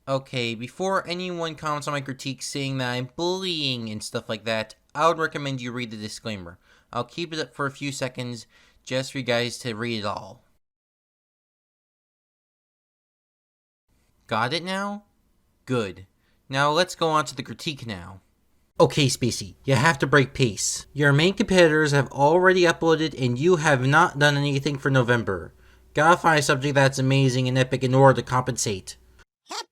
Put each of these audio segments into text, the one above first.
Okay, before anyone comments on my critique saying that I'm bullying and stuff like that, I would recommend you read the disclaimer. I'll keep it up for a few seconds just for you guys to read it all. Got it now? Good. Now let's go on to the critique now. Okay, Spacey, you have to break pace. Your main competitors have already uploaded and you have not done anything for November. Gotta find something that's amazing and epic in order to compensate. Happy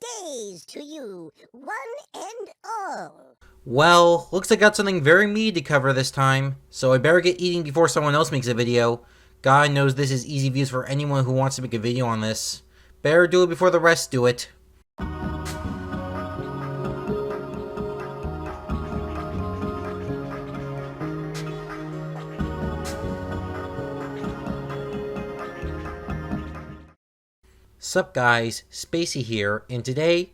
days to you, one and all. Well, looks like I got something very meaty to cover this time, so I better get eating before someone else makes a video. God knows this is easy views for anyone who wants to make a video on this. Better do it before the rest do it. Sup guys, Spacey here, and today,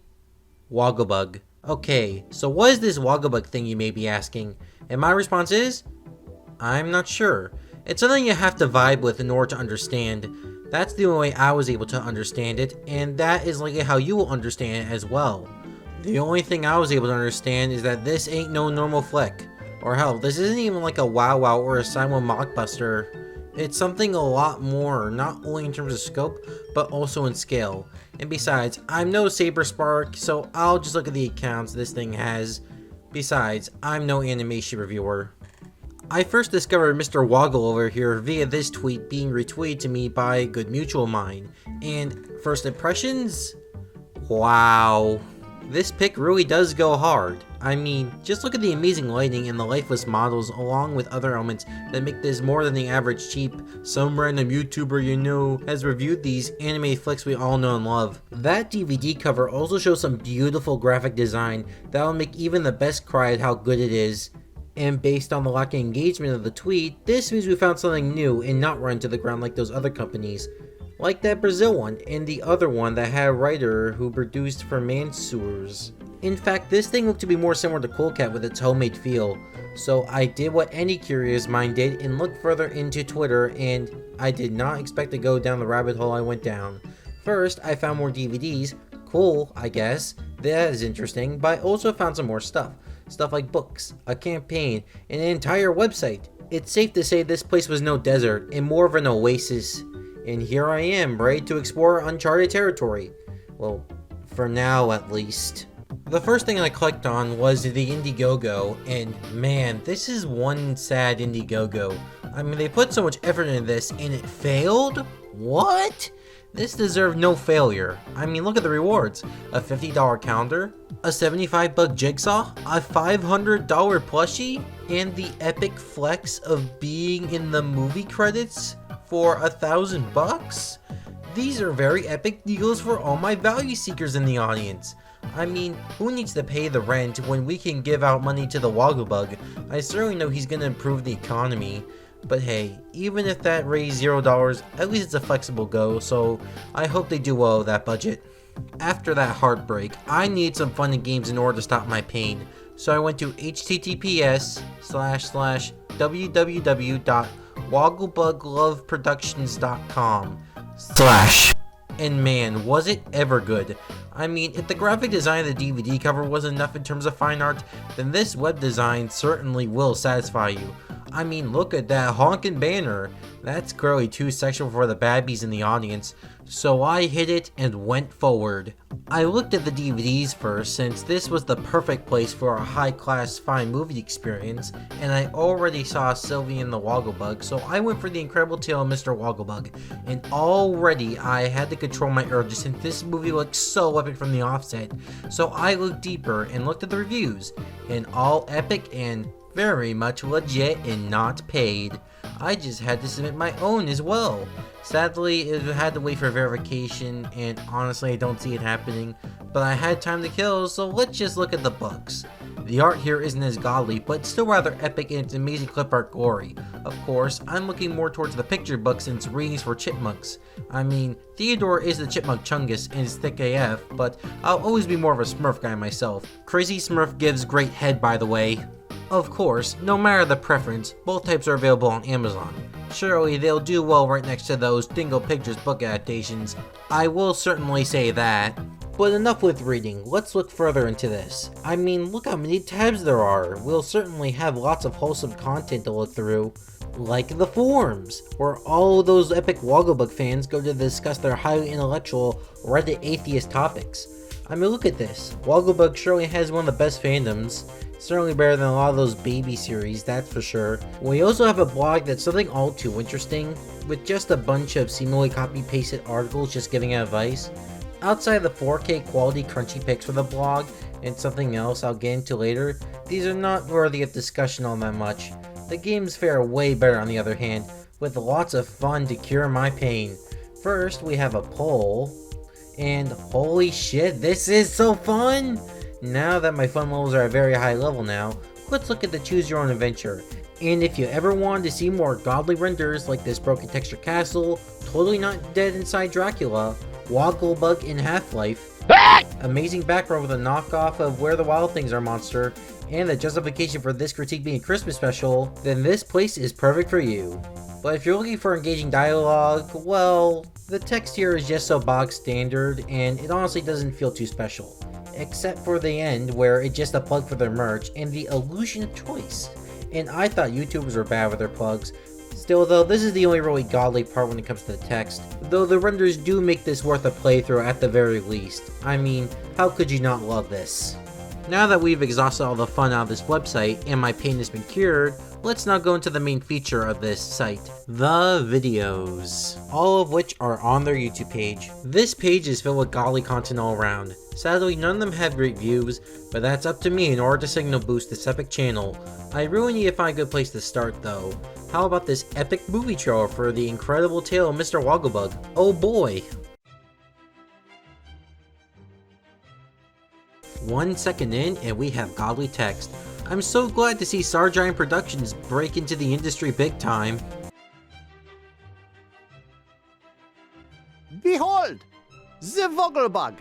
Wogglebug. Okay, so what is this Wogglebug thing you may be asking? And my response is, I'm not sure. It's something you have to vibe with in order to understand. That's the only way I was able to understand it, and that is likely how you will understand it as well. The only thing I was able to understand is that this ain't no normal flick. Or hell, this isn't even like a Wow Wow or a Simon Mockbuster. It's something a lot more, not only in terms of scope, but also in scale. And besides, I'm no Saber Spark, so I'll just look at the accounts this thing has. Besides, I'm no animation reviewer. I first discovered Mr. Woggle over here via this tweet being retweeted to me by a good mutual of mine. And first impressions? Wow. This pic really does go hard. I mean, just look at the amazing lighting and the lifeless models along with other elements that make this more than the average cheap. Some random YouTuber you know has reviewed these anime flicks we all know and love. That DVD cover also shows some beautiful graphic design that will make even the best cry at how good it is. And based on the lack of engagement of the tweet, this means we found something new and not run to the ground like those other companies. Like that Brazil one, and the other one that had a writer who produced for Mansurs. In fact, this thing looked to be more similar to Cool Cat with its homemade feel. So I did what any curious mind did and looked further into Twitter, and I did not expect to go down the rabbit hole I went down. First, I found more DVDs. Cool, I guess. That is interesting, but I also found some more stuff. Stuff like books, a campaign, and an entire website. It's safe to say this place was no desert, and more of an oasis. And here I am, ready to explore uncharted territory. Well, for now at least. The first thing I clicked on was the Indiegogo, and man, this is one sad Indiegogo. I mean, they put so much effort into this, and it failed? What? This deserved no failure. I mean, look at the rewards. A $50 calendar, a $75 jigsaw, a $500 plushie, and the epic flex of being in the movie credits for $1,000? These are very epic deals for all my value seekers in the audience. I mean, who needs to pay the rent when we can give out money to the Wogglebug? I certainly know he's gonna improve the economy. But hey, even if that raised $0, at least it's a flexible go, so I hope they do well with that budget. After that heartbreak, I needed some fun and games in order to stop my pain, so I went to https://www.wogglebugloveproductions.com/ and man, was it ever good. I mean, if the graphic design of the DVD cover was enough in terms of fine art, then this web design certainly will satisfy you. I mean, look at that honkin' banner. That's clearly too sexual for the babbies in the audience, so I hit it and went forward. I looked at the DVDs first since this was the perfect place for a high-class fine movie experience, and I already saw Sylvie and the Wogglebug, so I went for the incredible tale of Mr. Wogglebug, and already I had to control my urges since this movie looked so epic from the offset, so I looked deeper and looked at the reviews, and all epic and very much legit and not paid. I just had to submit my own as well. Sadly, it had to wait for verification, and honestly I don't see it happening, but I had time to kill, so let's just look at the books. The art here isn't as godly, but still rather epic in its amazing clip art glory. Of course, I'm looking more towards the picture book since readings for chipmunks. I mean, Theodore is the chipmunk chungus and is thick AF, but I'll always be more of a Smurf guy myself. Crazy Smurf gives great head, by the way. Of course, no matter the preference, both types are available on Amazon. Surely they'll do well right next to those Dingo Pictures book adaptations. I will certainly say that. But enough with reading, let's look further into this. I mean, look how many tabs there are. We'll certainly have lots of wholesome content to look through. Like the forums, where all those epic Wogglebug fans go to discuss their highly intellectual Reddit atheist topics. I mean, look at this. Wogglebug surely has one of the best fandoms. Certainly better than a lot of those baby series, that's for sure. We also have a blog that's something all too interesting, with just a bunch of seemingly copy-pasted articles just giving advice. Outside of the 4K quality crunchy pics for the blog, and something else I'll get into later, these are not worthy of discussion all that much. The games fare way better on the other hand, with lots of fun to cure my pain. First, we have a poll, and holy shit, this is so fun! Now that my fun levels are at a very high level now, let's look at the choose your own adventure. And if you ever wanted to see more godly renders like this broken texture castle, totally not dead inside Dracula, Wogglebug in Half-Life, amazing background with a knockoff of Where the Wild Things Are monster, and the justification for this critique being a Christmas special, then this place is perfect for you. But if you're looking for engaging dialogue, well, the text here is just so bog standard, and it honestly doesn't feel too special. Except for the end, where it's just a plug for their merch, and the illusion of choice. And I thought YouTubers were bad with their plugs. Still though, this is the only really godly part when it comes to the text, though the renders do make this worth a playthrough at the very least. I mean, how could you not love this? Now that we've exhausted all the fun out of this website, and my pain has been cured, let's now go into the main feature of this site, the videos. All of which are on their YouTube page. This page is filled with godly content all around. Sadly, none of them have great views, but that's up to me in order to signal boost this epic channel. I really need to find a good place to start though. How about this epic movie trailer for the incredible tale of Mr. Wogglebug? Oh boy! 1 second in and we have godly text. I'm so glad to see Sargine Productions break into the industry big time. Behold! The Wogglebug!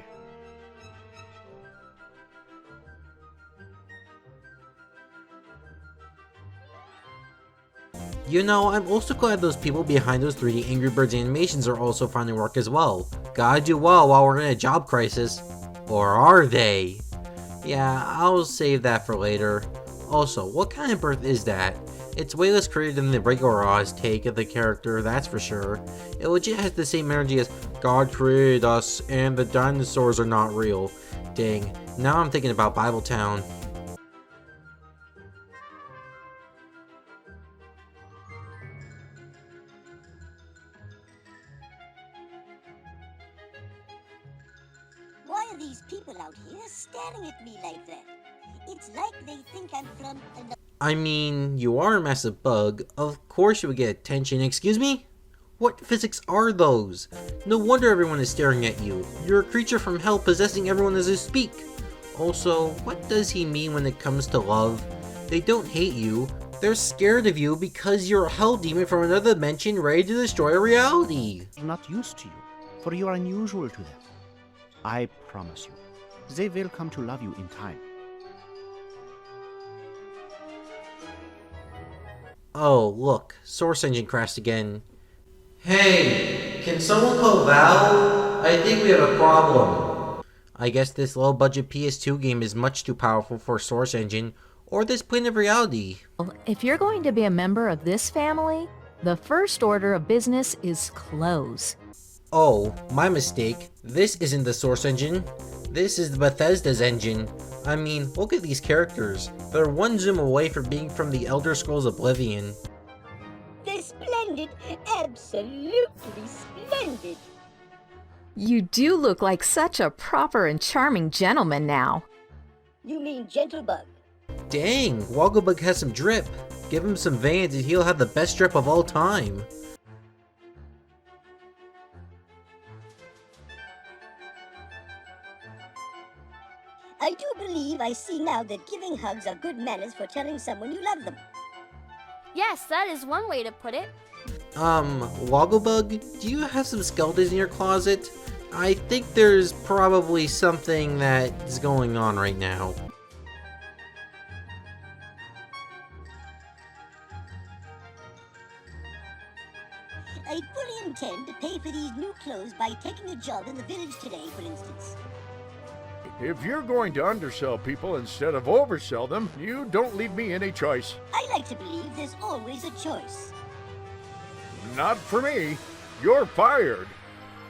You know, I'm also glad those people behind those 3D Angry Birds animations are also finding work as well. Gotta do well while we're in a job crisis. Or are they? Yeah, I'll save that for later. Also, what kind of birth is that? It's way less creative than the regular Oz take of the character, that's for sure. It legit has the same energy as God created us and the dinosaurs are not real. Dang, now I'm thinking about Bibletown. Why are these people out here staring at me like that? It's like they think I'm from another. I mean, you are a massive bug. Of course you would get attention. Excuse me? What physics are those? No wonder everyone is staring at you. You're a creature from hell possessing everyone as you speak. Also, what does he mean when it comes to love? They don't hate you. They're scared of you because you're a hell demon from another dimension ready to destroy reality. Are not used to you, for you are unusual to them. I promise you, they will come to love you in time. Oh, look. Source engine crashed again. Hey, can someone call Valve? I think we have a problem. I guess this low-budget PS2 game is much too powerful for Source Engine, or this plane of reality. If you're going to be a member of this family, the first order of business is close. Oh, my mistake. This isn't the Source Engine. This is Bethesda's engine. I mean, look at these characters. They're one zoom away from being from the Elder Scrolls Oblivion. They're splendid, absolutely splendid. You do look like such a proper and charming gentleman now. You mean Gentlebug? Dang, Wogglebug has some drip. Give him some Vans and he'll have the best drip of all time. I do believe I see now that giving hugs are good manners for telling someone you love them. Yes, that is one way to put it. Wogglebug, do you have some skeletons in your closet? I think there's probably something that's going on right now. I fully intend to pay for these new clothes by taking a job in the village today, for instance. If you're going to undersell people instead of oversell them, you don't leave me any choice. I like to believe there's always a choice. Not for me. You're fired.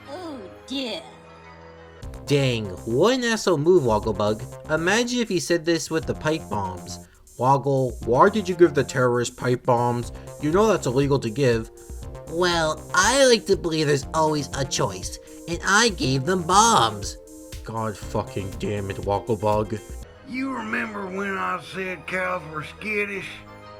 Oh dear. Dang, what an asshole move, Wogglebug. Imagine if he said this with the pipe bombs. Woggle, why did you give the terrorists pipe bombs? You know that's illegal to give. Well, I like to believe there's always a choice, and I gave them bombs. God fucking damn it, Wogglebug. You remember when I said cows were skittish?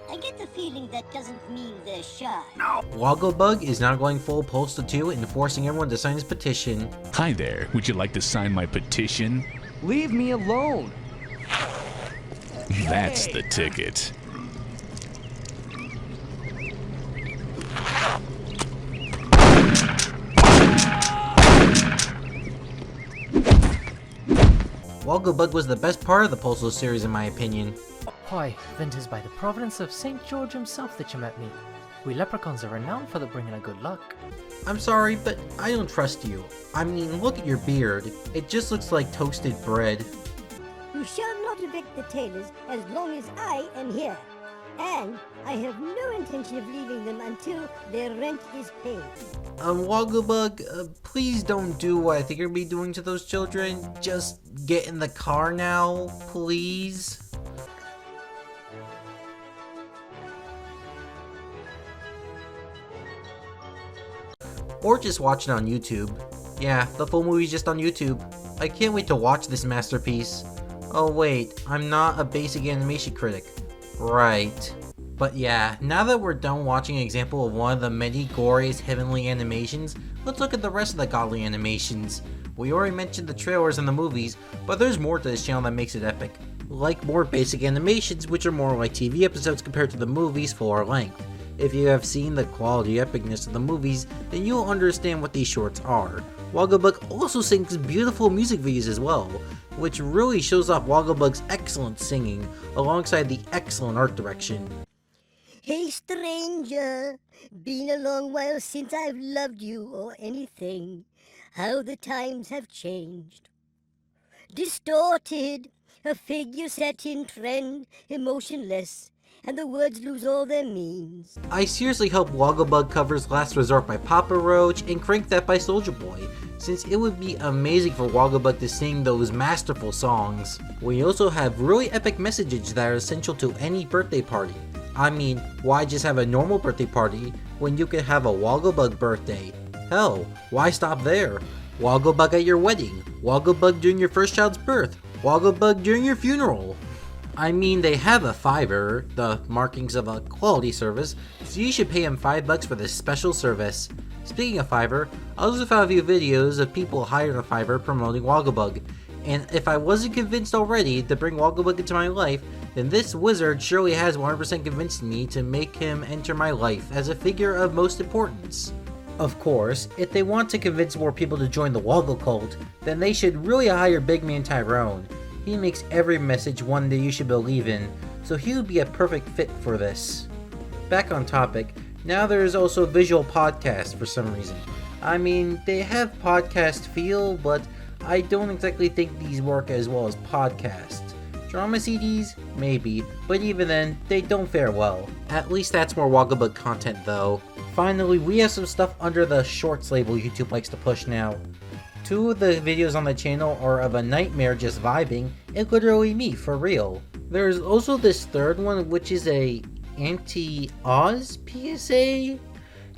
I get the feeling that doesn't mean they're shy. No. Wogglebug is now going full Postal 2 and forcing everyone to sign his petition. Hi there, would you like to sign my petition? Leave me alone. That's the ticket. Wogglebug was the best part of the Postal series in my opinion. Why, then 'tis by the providence of St. George himself that you met me. We leprechauns are renowned for the bringing of good luck. I'm sorry, but I don't trust you. I mean, look at your beard. It just looks like toasted bread. You shall not evict the tailors as long as I am here. And I have no intention of leaving them until their rent is paid. Wogglebug, please don't do what I think you're gonna be doing to those children. Just get in the car now, please. Or just watch it on YouTube. Yeah, the full movie's just on YouTube. I can't wait to watch this masterpiece. Oh wait, I'm not a basic animation critic. Right. But yeah, now that we're done watching an example of one of the many glorious heavenly animations, let's look at the rest of the godly animations. We already mentioned the trailers and the movies, but there's more to this channel that makes it epic. Like more basic animations, which are more like TV episodes compared to the movies' fuller length. If you have seen the quality epicness of the movies, then you'll understand what these shorts are. Wogglebug also sings beautiful music videos as well, which really shows off Wogglebug's excellent singing, alongside the excellent art direction. Hey stranger, been a long while since I've loved you or anything. How the times have changed. Distorted, a figure set in trend, emotionless, and the words lose all their means. I seriously hope Wogglebug covers Last Resort by Papa Roach and Crank That by Soulja Boy, since it would be amazing for Wogglebug to sing those masterful songs. We also have really epic messages that are essential to any birthday party. I mean, why just have a normal birthday party when you could have a Wogglebug birthday? Hell, why stop there? Wogglebug at your wedding, Wogglebug during your first child's birth, Wogglebug during your funeral. I mean, they have a Fiverr, the markings of a quality service, so you should pay him $5 for this special service. Speaking of Fiverr, I also found a few videos of people hired on Fiverr promoting Wogglebug, and if I wasn't convinced already to bring Wogglebug into my life, then this wizard surely has 100% convinced me to make him enter my life as a figure of most importance. Of course, if they want to convince more people to join the Woggle cult, then they should really hire Big Man Tyrone. He makes every message one that you should believe in, so he would be a perfect fit for this. Back on topic, now there is also visual podcasts for some reason. I mean, they have podcast feel, but I don't exactly think these work as well as podcasts. Drama CDs? Maybe, but even then, they don't fare well. At least that's more Wogglebug content though. Finally, we have some stuff under the shorts label YouTube likes to push now. 2 of the videos on the channel are of a nightmare just vibing, and literally me, for real. There's also this third one, which is a anti-Oz PSA?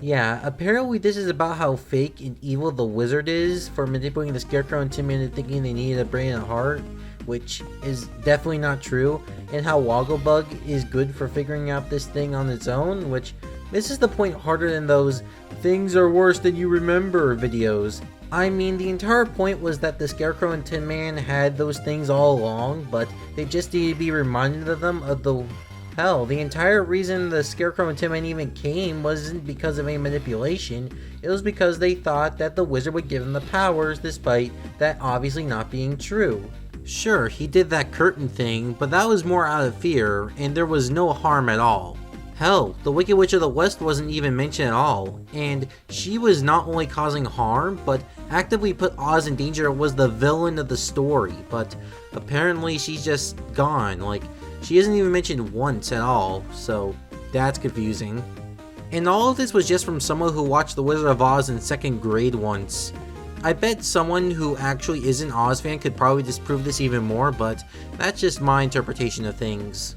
Yeah, apparently this is about how fake and evil the wizard is for manipulating the Scarecrow and Tin Man into thinking they needed a brain and a heart, which is definitely not true, and how Wogglebug is good for figuring out this thing on its own, which misses the point harder than those "things are worse than you remember" videos. I mean, the entire point was that the Scarecrow and Tin Man had those things all along, but they just needed to be reminded of them of the... Hell, the entire reason the Scarecrow and Tin Man even came wasn't because of any manipulation, it was because they thought that the wizard would give them the powers, despite that obviously not being true. Sure, he did that curtain thing, but that was more out of fear, and there was no harm at all. Hell, the Wicked Witch of the West wasn't even mentioned at all, and she was not only causing harm, but actively put Oz in danger and was the villain of the story, but apparently she's just gone, like, she isn't even mentioned once at all, so that's confusing. And all of this was just from someone who watched The Wizard of Oz in 2nd grade once. I bet someone who actually is an Oz fan could probably disprove this even more, but that's just my interpretation of things.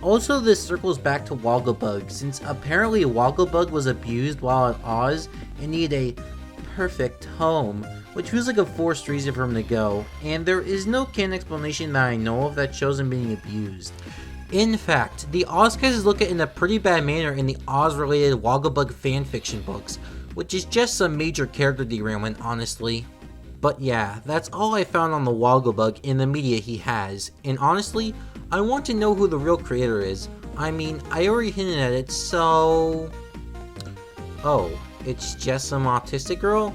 Also, this circles back to Wogglebug, since apparently Wogglebug was abused while at Oz and needed a perfect home, which feels like a forced reason for him to go, and there is no canon explanation that I know of that shows him being abused. In fact, the Oz guys look at it in a pretty bad manner in the Oz-related Wogglebug fanfiction books, which is just some major character derailment, honestly. But yeah, that's all I found on the Wogglebug in the media he has, and honestly, I want to know who the real creator is. I mean, I already hinted at it, so... Oh, it's just some autistic girl?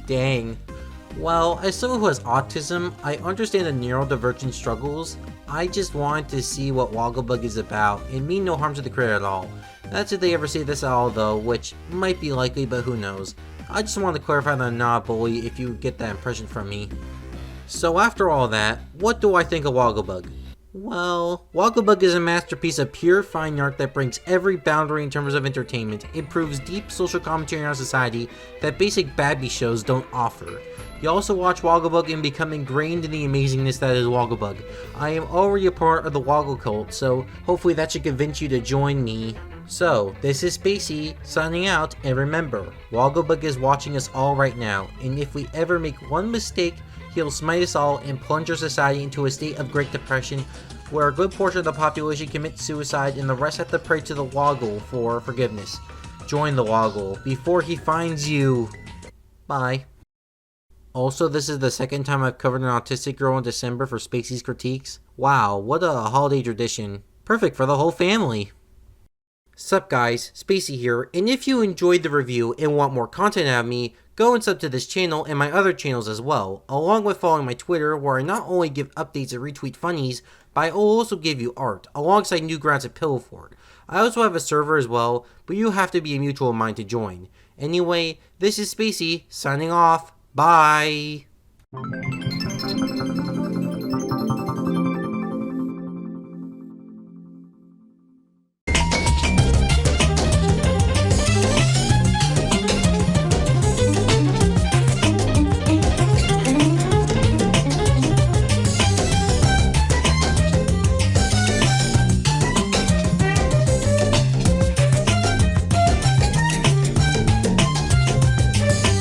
Dang. Well, as someone who has autism, I understand the neurodivergent struggles. I just wanted to see what Wogglebug is about, and mean no harm to the creator at all. That's if they ever say this at all though, which might be likely, but who knows. I just wanted to clarify that I'm not a bully if you get that impression from me. So after all that, what do I think of Wogglebug? Well, Wogglebug is a masterpiece of pure fine art that breaks every boundary in terms of entertainment, improves deep social commentary on our society that basic Babby shows don't offer. You also watch Wogglebug and become ingrained in the amazingness that is Wogglebug. I am already a part of the Woggle cult, so hopefully that should convince you to join me. So, this is Spacey, signing out, and remember, Wogglebug is watching us all right now, and if we ever make one mistake, he'll smite us all and plunge our society into a state of Great Depression, where a good portion of the population commits suicide and the rest have to pray to the Woggle for forgiveness. Join the Woggle before he finds you. Bye. Also, this is the second time I've covered an autistic girl in December for Spacey's Critiques. Wow, what a holiday tradition. Perfect for the whole family. Sup guys, Spacey here, and if you enjoyed the review and want more content out of me, go and sub to this channel and my other channels as well, along with following my Twitter where I not only give updates and retweet funnies, but I will also give you art, alongside new grants at Pillow Fort. I also have a server as well, but you have to be a mutual of mine to join. Anyway, this is Spacey, signing off, bye!